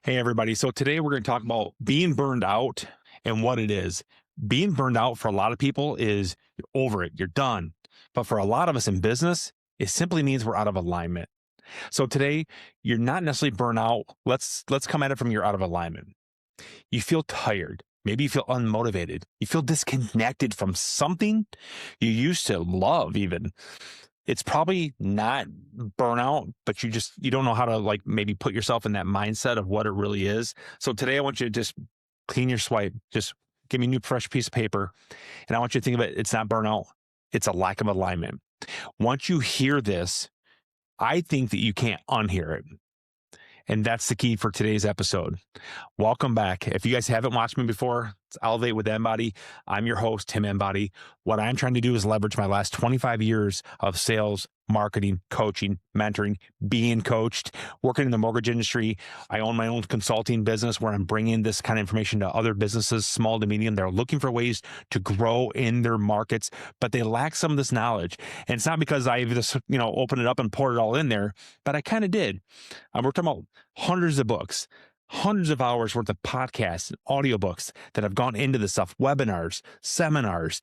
Hey, everybody. So today we're going to talk about being burned out and what it is. Being burned out for a lot of people is you're over it, you're done. But for a lot of us in business, it simply means we're out of alignment. So today you're not necessarily burnt out. Let's come at it from you're out of alignment. You feel tired. Maybe you feel unmotivated. You feel disconnected from something you used to love even. It's probably not burnout, but you don't know how to like maybe put yourself in that mindset of what it really is. So today I want you to just clean your swipe, just give me a new fresh piece of paper. And I want you to think of it. It's not burnout. It's a lack of alignment. Once you hear this, I think that you can't unhear it. And that's the key for today's episode. Welcome back. If you guys haven't watched me before, it's Elevate With Enbody. I'm your host, Tim Enbody. What I'm trying to do is leverage my last 25 years of sales, marketing, coaching, mentoring, being coached, working in the mortgage industry. I own my own consulting business where I'm bringing this kind of information to other businesses, small to medium. They're looking for ways to grow in their markets, but they lack some of this knowledge. And it's not because I've just, opened it up and poured it all in there, but I kind of did. We're talking about hundreds of books, hundreds of hours worth of podcasts and audiobooks that have gone into this stuff, webinars, seminars,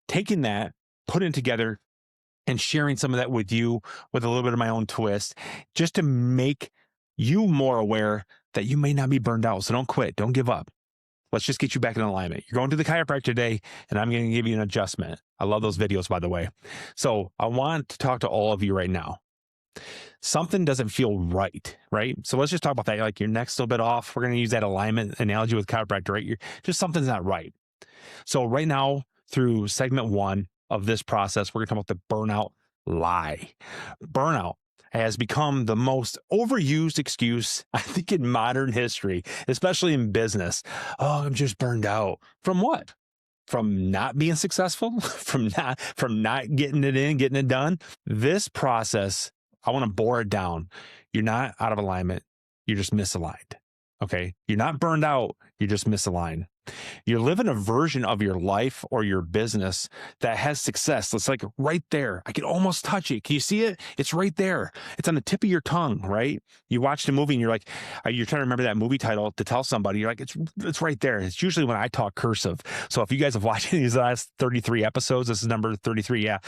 taking that, putting it together, and sharing some of that with you with a little bit of my own twist, just to make you more aware that you may not be burned out. So don't quit. Don't give up. Let's just get you back in alignment. You're going to the chiropractor today, and I'm going to give you an adjustment. I love those videos, by the way. So I want to talk to all of you right now. Something doesn't feel right? So let's just talk about that. Like your neck's a little bit off. We're going to use that alignment analogy with chiropractor, right? Just something's not right. So right now, through segment 1 of this process, we're going to talk about the burnout lie. Burnout has become the most overused excuse, I think, in modern history, especially in business. Oh, I'm just burned out. From what? From not being successful? from not getting it in, getting it done? This process, I want to bore it down. You're not out of alignment. You're just misaligned. Okay. You're not burned out. You're just misaligned. You're living a version of your life or your business that has success. It's like right there. I can almost touch it. Can you see it? It's right there. It's on the tip of your tongue, right? You watched a movie and you're like, you're trying to remember that movie title to tell somebody. You're like, it's right there. It's usually when I talk cursive. So if you guys have watched these last 33 episodes, this is number 33. Yeah.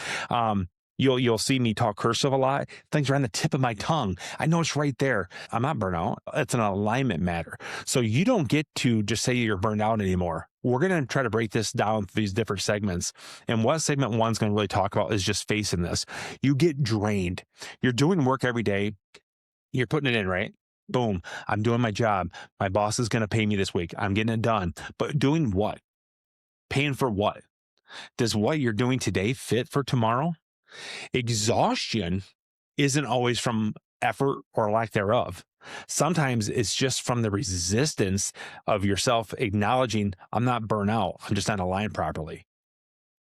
You'll see me talk cursive a lot. Things are on the tip of my tongue. I know it's right there. I'm not burnt out. It's an alignment matter. So you don't get to just say you're burned out anymore. We're going to try to break this down through these different segments. And what segment 1 is going to really talk about is just facing this. You get drained. You're doing work every day. You're putting it in, right? Boom. I'm doing my job. My boss is going to pay me this week. I'm getting it done. But doing what? Paying for what? Does what you're doing today fit for tomorrow? Exhaustion isn't always from effort or lack thereof. Sometimes it's just from the resistance of yourself acknowledging, I'm not burnt out. I'm just not aligned properly.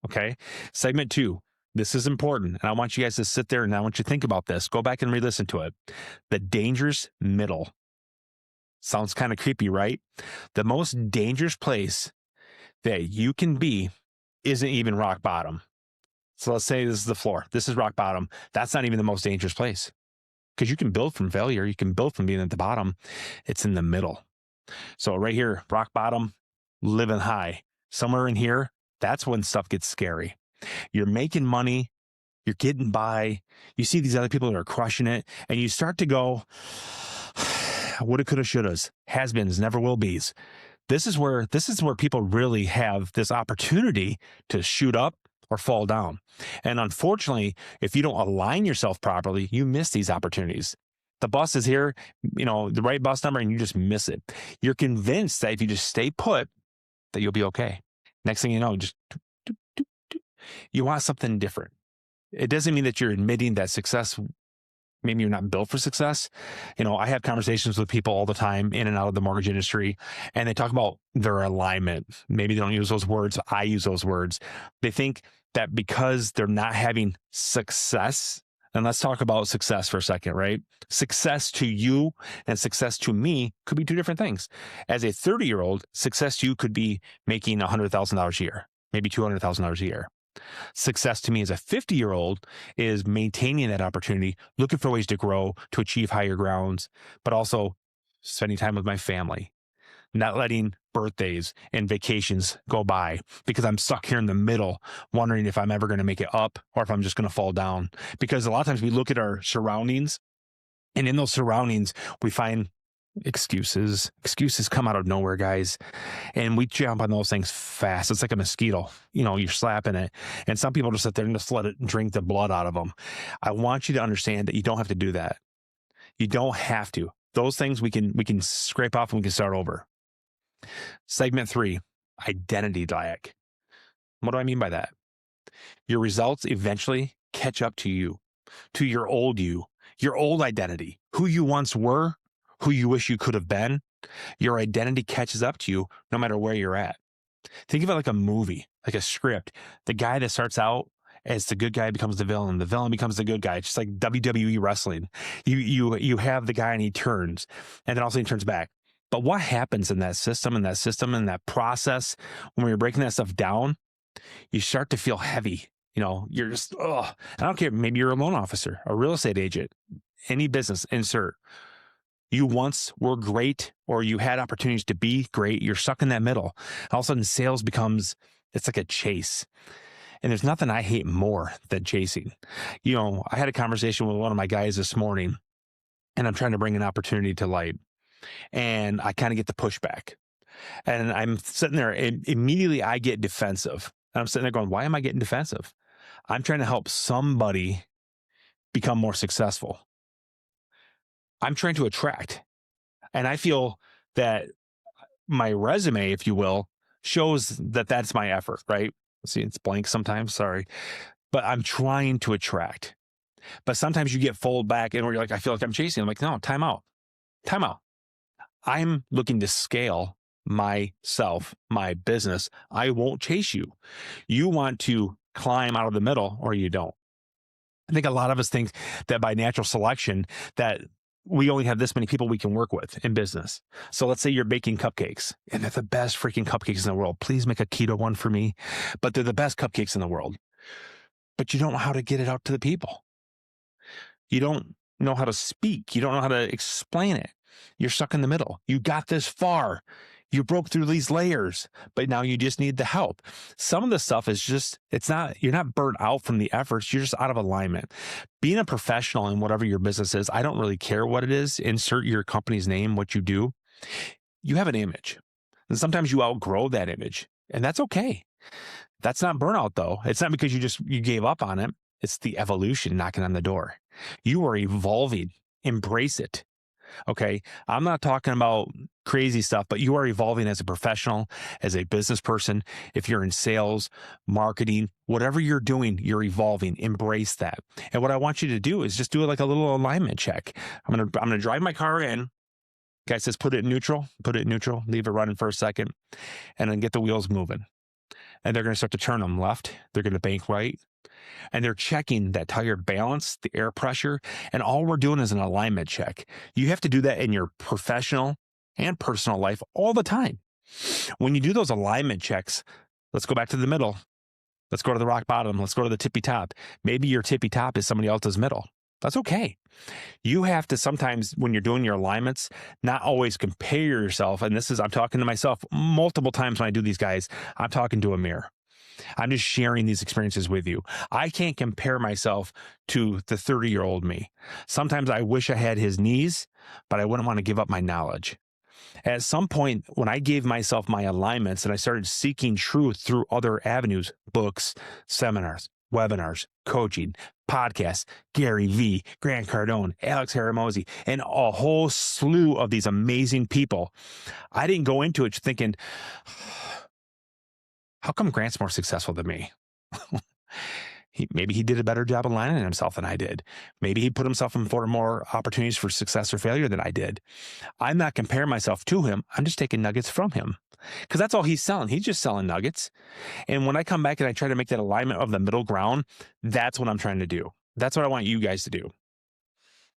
Okay. Segment 2. This is important. And I want you guys to sit there and I want you to think about this. Go back and re-listen to it. The dangerous middle. Sounds kind of creepy, right? The most dangerous place that you can be isn't even rock bottom. So let's say this is the floor. This is rock bottom. That's not even the most dangerous place because you can build from failure. You can build from being at the bottom. It's in the middle. So right here, rock bottom, living high. Somewhere in here, that's when stuff gets scary. You're making money. You're getting by. You see these other people that are crushing it. And you start to go, woulda, coulda, shouldas, has-beens, never will be's. This is where people really have this opportunity to shoot up or fall down. And unfortunately, if you don't align yourself properly, you miss these opportunities. The bus is here, the right bus number, and you just miss it. You're convinced that if you just stay put, that you'll be okay. Next thing you know, you want something different. It doesn't mean that you're admitting that success, maybe you're not built for success. I have conversations with people all the time in and out of the mortgage industry, and they talk about their alignment. Maybe they don't use those words. I use those words. They think that because they're not having success, and let's talk about success for a second, right? Success to you and success to me could be two different things. As a 30-year-old, success to you could be making $100,000 a year, maybe $200,000 a year. Success to me as a 50-year-old is maintaining that opportunity, looking for ways to grow, to achieve higher grounds, but also spending time with my family, not letting birthdays and vacations go by because I'm stuck here in the middle, wondering if I'm ever going to make it up or if I'm just going to fall down. Because a lot of times we look at our surroundings, and in those surroundings, we find excuses. Excuses come out of nowhere, guys. And we jump on those things fast. It's like a mosquito. You're slapping it. And some people just sit there and just let it drink the blood out of them. I want you to understand that you don't have to do that. You don't have to. Those things we can scrape off and we can start over. Segment 3, identity lag. What do I mean by that? Your results eventually catch up to you, to your old identity, who you once were, who you wish you could have been. Your identity catches up to you no matter where you're at. Think of it like a movie, like a script. The guy that starts out as the good guy becomes the villain becomes the good guy. It's just like WWE wrestling. You have the guy and he turns, and then also he turns back. But what happens in that system and that process when you're breaking that stuff down? You start to feel heavy. You're just, I don't care. Maybe you're a loan officer, a real estate agent, any business, insert. You once were great, or you had opportunities to be great. You're stuck in that middle. All of a sudden sales it's like a chase. And there's nothing I hate more than chasing. I had a conversation with one of my guys this morning, and I'm trying to bring an opportunity to light. And I kind of get the pushback. And I'm sitting there, and immediately I get defensive. And I'm sitting there going, why am I getting defensive? I'm trying to help somebody become more successful. I'm trying to attract. And I feel that my resume, if you will, shows that that's my effort, right? See, it's blank sometimes, sorry. But I'm trying to attract. But sometimes you get fold back and where you're like, I feel like I'm chasing. I'm like, no, time out. I'm looking to scale myself, my business. I won't chase you. You want to climb out of the middle or you don't. I think a lot of us think that by natural selection that we only have this many people we can work with in business. So let's say you're baking cupcakes and they're the best freaking cupcakes in the world. Please make a keto one for me, but they're the best cupcakes in the world. But you don't know how to get it out to the people. You don't know how to speak. You don't know how to explain it. You're stuck in the middle. You got this far. You broke through these layers, but now you just need the help. Some of the stuff is just, you're not burnt out from the efforts. You're just out of alignment. Being a professional in whatever your business is, I don't really care what it is. Insert your company's name, what you do. You have an image. And sometimes you outgrow that image, and that's okay. That's not burnout though. It's not because you gave up on it. It's the evolution knocking on the door. You are evolving. Embrace it. Okay. I'm not talking about crazy stuff, but you are evolving as a professional, as a business person. If you're in sales, marketing, whatever you're doing, you're evolving. Embrace that. And what I want you to do is just do it like a little alignment check. I'm going to drive my car in. Guy says, put it in neutral, leave it running for a second, and then get the wheels moving. And they're going to start to turn them left. They're going to bank right. And they're checking that tire balance, the air pressure, and all we're doing is an alignment check. You have to do that in your professional and personal life all the time. When you do those alignment checks, let's go back to the middle. Let's go to the rock bottom. Let's go to the tippy top. Maybe your tippy top is somebody else's middle. That's okay. You have to sometimes, when you're doing your alignments, not always compare yourself. And I'm talking to myself multiple times when I do these guys. I'm talking to a mirror. I'm just sharing these experiences with you. I can't compare myself to the 30-year-old me. Sometimes I wish I had his knees, but I wouldn't want to give up my knowledge. At some point, when I gave myself my alignments and I started seeking truth through other avenues, books, seminars, webinars, coaching, podcasts, Gary Vee, Grant Cardone, Alex Haramozy, and a whole slew of these amazing people, I didn't go into it thinking, how come Grant's more successful than me? Maybe he did a better job aligning himself than I did. Maybe he put himself in for more opportunities for success or failure than I did. I'm not comparing myself to him. I'm just taking nuggets from him because that's all he's selling. He's just selling nuggets. And when I come back and I try to make that alignment of the middle ground, that's what I'm trying to do. That's what I want you guys to do.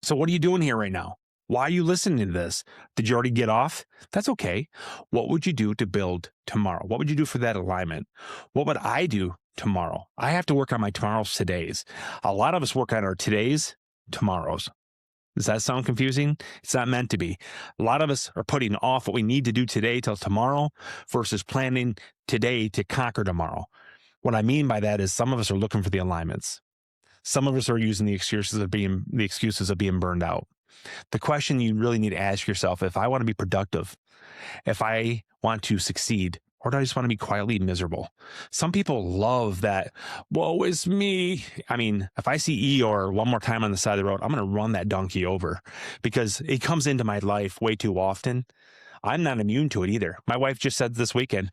So what are you doing here right now? Why are you listening to this? Did you already get off? That's okay. What would you do to build tomorrow? What would you do for that alignment? What would I do tomorrow? I have to work on my tomorrows, todays. A lot of us work on our todays, tomorrows. Does that sound confusing? It's not meant to be. A lot of us are putting off what we need to do today till tomorrow versus planning today to conquer tomorrow. What I mean by that is some of us are looking for the alignments. Some of us are using the excuses of being burned out. The question you really need to ask yourself, if I want to be productive, if I want to succeed, or do I just want to be quietly miserable? Some people love that, woe is me. I mean, if I see Eeyore one more time on the side of the road, I'm going to run that donkey over because it comes into my life way too often. I'm not immune to it either. My wife just said this weekend,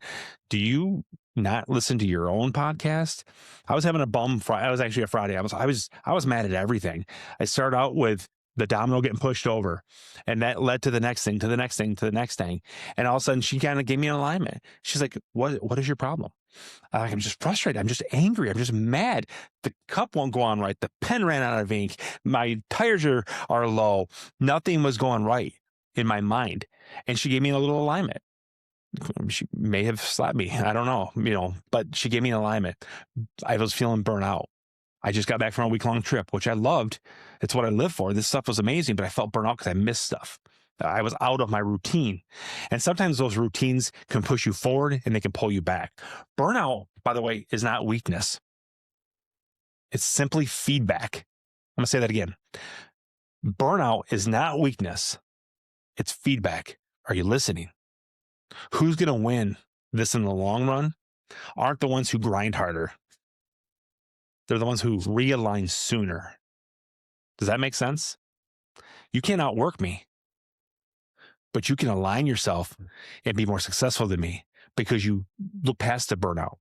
do you not listen to your own podcast? I was having a bum Friday. It was actually a Friday. I was mad at everything. I started out with the domino getting pushed over, and that led to the next thing, to the next thing, to the next thing. And all of a sudden she kind of gave me an alignment. She's like, what is your problem? I'm just frustrated. I'm just angry. I'm just mad. The cup won't go on right. The pen ran out of ink. My tires are low. Nothing was going right in my mind. And she gave me a little alignment. She may have slapped me. I don't know, but she gave me an alignment. I was feeling burnout. I just got back from a week-long trip, which I loved. It's what I live for. This stuff was amazing, but I felt burnt out because I missed stuff. I was out of my routine. And sometimes those routines can push you forward and they can pull you back. Burnout, by the way, is not weakness. It's simply feedback. I'm going to say that again. Burnout is not weakness. It's feedback. Are you listening? Who's going to win this in the long run aren't the ones who grind harder. They're the ones who realign sooner. Does that make sense? You can't outwork me, but you can align yourself and be more successful than me because you look past the burnout.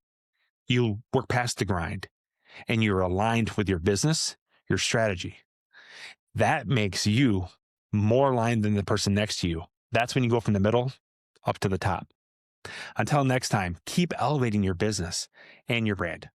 You work past the grind and you're aligned with your business, your strategy. That makes you more aligned than the person next to you. That's when you go from the middle up to the top. Until next time, keep elevating your business and your brand.